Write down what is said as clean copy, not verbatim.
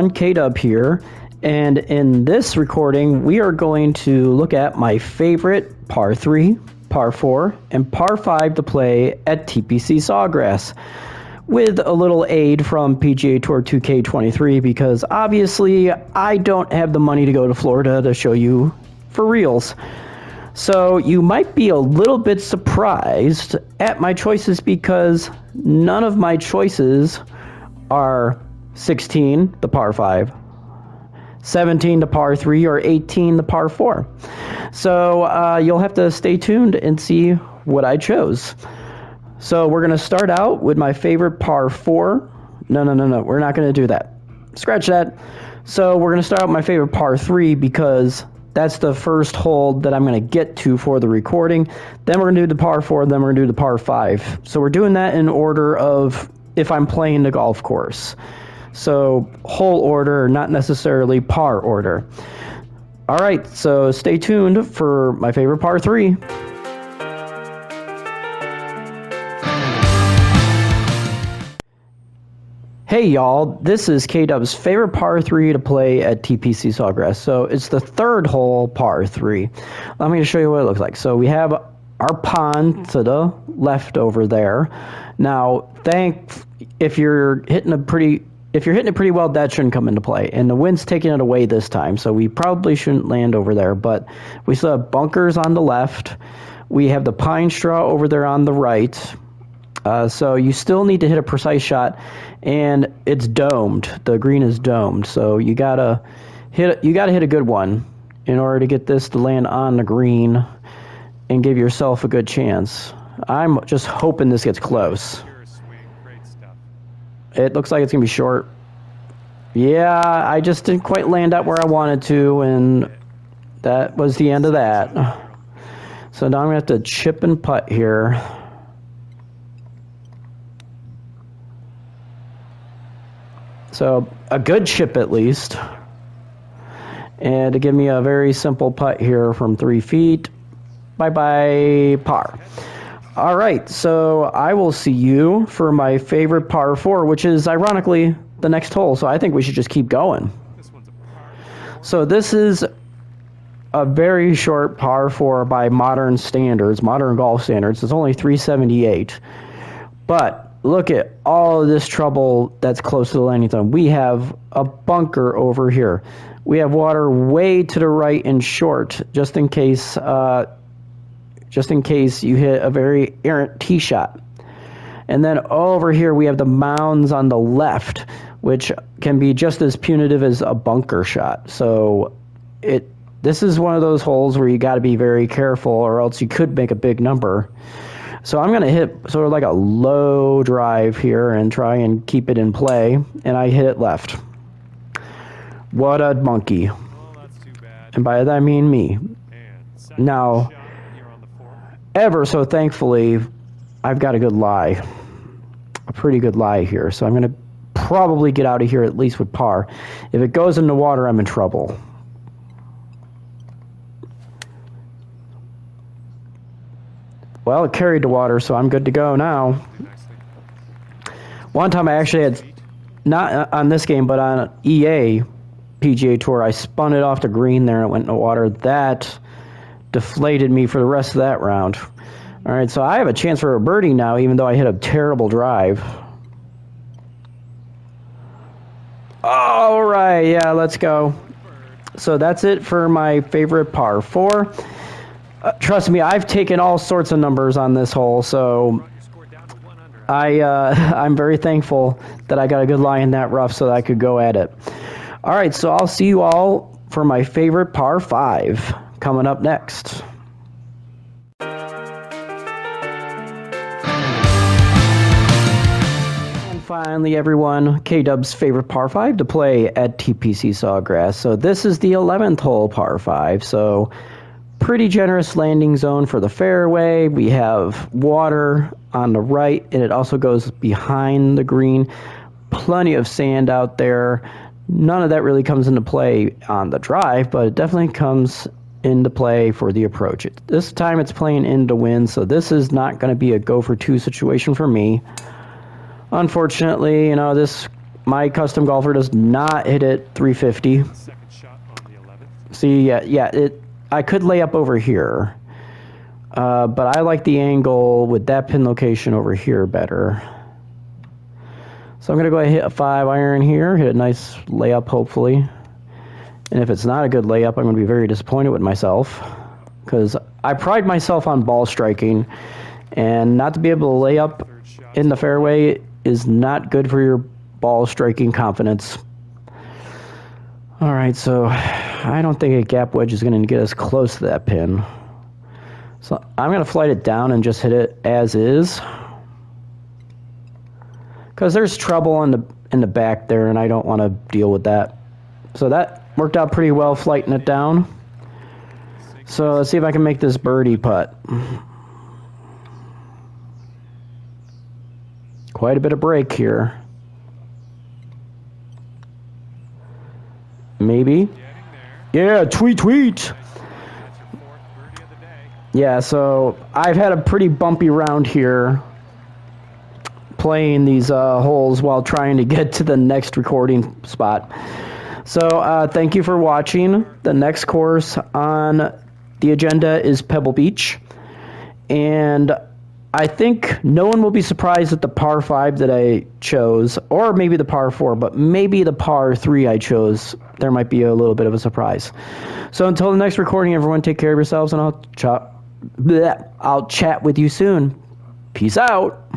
everyone, Kaydub here, and in this recording we are going to look at my favorite par 3, par 4, and par 5 to play at TPC Sawgrass, with a little aid from PGA Tour 2K23 because obviously I don't have the money to go to Florida to show you for reals. So you might be a little bit surprised at my choices because none of my choices are 16, the par 5, 17, the par 3, or 18, the par 4. So you'll have to stay tuned and see what I chose. So we're going to start out with my favorite par 4. No, we're not going to do that. Scratch that. So we're going to start out with my favorite par 3 because that's the first hole that I'm going to get to for the recording. Then we're going to do the par 4, then we're going to do the par 5. So we're doing that in order of if I'm playing the golf course. So hole order, not necessarily par order. All right, so stay tuned for my favorite par 3. Hey y'all, this is Kaydub's favorite par 3 to play at TPC Sawgrass. So it's the third hole par 3. Let me show you what it looks like. So we have our pond to the left over there. Now, if you're hitting it pretty well, that shouldn't come into play. And the wind's taking it away this time, so we probably shouldn't land over there. But we still have bunkers on the left. We have the pine straw over there on the right. So you still need to hit a precise shot, and it's domed. The green is domed, so you gotta hit a good one in order to get this to land on the green and give yourself a good chance. I'm just hoping this gets close. It looks like it's gonna be short. Yeah, I just didn't quite land out where I wanted to, and that was the end of that. So now I'm gonna have to chip and putt here. So a good chip at least, and to give me a very simple putt here from 3 feet. Bye par. All right, so I will see you for my favorite par 4, which is ironically the next hole. So I think we should just keep going. So this is a very short par 4 by modern standards, modern golf standards. It's only 378, but look at all of this trouble that's close to the landing zone. We have a bunker over here. We have water way to the right and short, just in case you hit a very errant tee shot. And then over here we have the mounds on the left, which can be just as punitive as a bunker shot. So this is one of those holes where you got to be very careful, or else you could make a big number. So I'm going to hit sort of like a low drive here and try and keep it in play, and I hit it left. What a monkey. Well, that's too bad. And by that I mean me. Now, ever so thankfully, I've got a good lie. A pretty good lie here. So I'm going to probably get out of here at least with par. If it goes in the water, I'm in trouble. Well, it carried the water, so I'm good to go now. One time I actually had, not on this game, but on EA PGA Tour, I spun it off the green there and it went in the water. That deflated me for the rest of that round. All right, so I have a chance for a birdie now, even though I hit a terrible drive. All right, yeah, let's go. So that's it for my favorite par 4. Trust me, I've taken all sorts of numbers on this hole, so I'm very thankful that I got a good lie in that rough so that I could go at it. All right, so I'll see you all for my favorite par 5 coming up next. And finally, everyone, Kaydub's favorite par 5 to play at TPC Sawgrass. So this is the 11th hole par 5, so pretty generous landing zone for the fairway. We have water on the right, and it also goes behind the green. Plenty of sand out there. None of that really comes into play on the drive, but it definitely comes into play for the approach. This time it's playing into wind, so this is not going to be a go for 2 situation for me. Unfortunately, this my custom golfer does not hit it 350. See, yeah, I could lay up over here. But I like the angle with that pin location over here better. So I'm going to go ahead and hit a 5-iron here, hit a nice layup hopefully. And if it's not a good layup, I'm going to be very disappointed with myself, because I pride myself on ball striking, and not to be able to lay up in the fairway is not good for your ball striking confidence. All right, so I don't think a gap wedge is going to get us close to that pin. So I'm going to flight it down and just hit it as is, because there's trouble in the back there, and I don't want to deal with that. So that worked out pretty well, flighting it down. So let's see if I can make this birdie putt. Quite a bit of break here. Maybe. Yeah, tweet. Yeah, so I've had a pretty bumpy round here playing these holes while trying to get to the next recording spot. So thank you for watching. The next course on the agenda is Pebble Beach. And I think no one will be surprised at the par 5 that I chose, or maybe the par 4, but maybe the par 3 I chose. There might be a little bit of a surprise. So until the next recording, everyone take care of yourselves, and I'll chat with you soon. Peace out.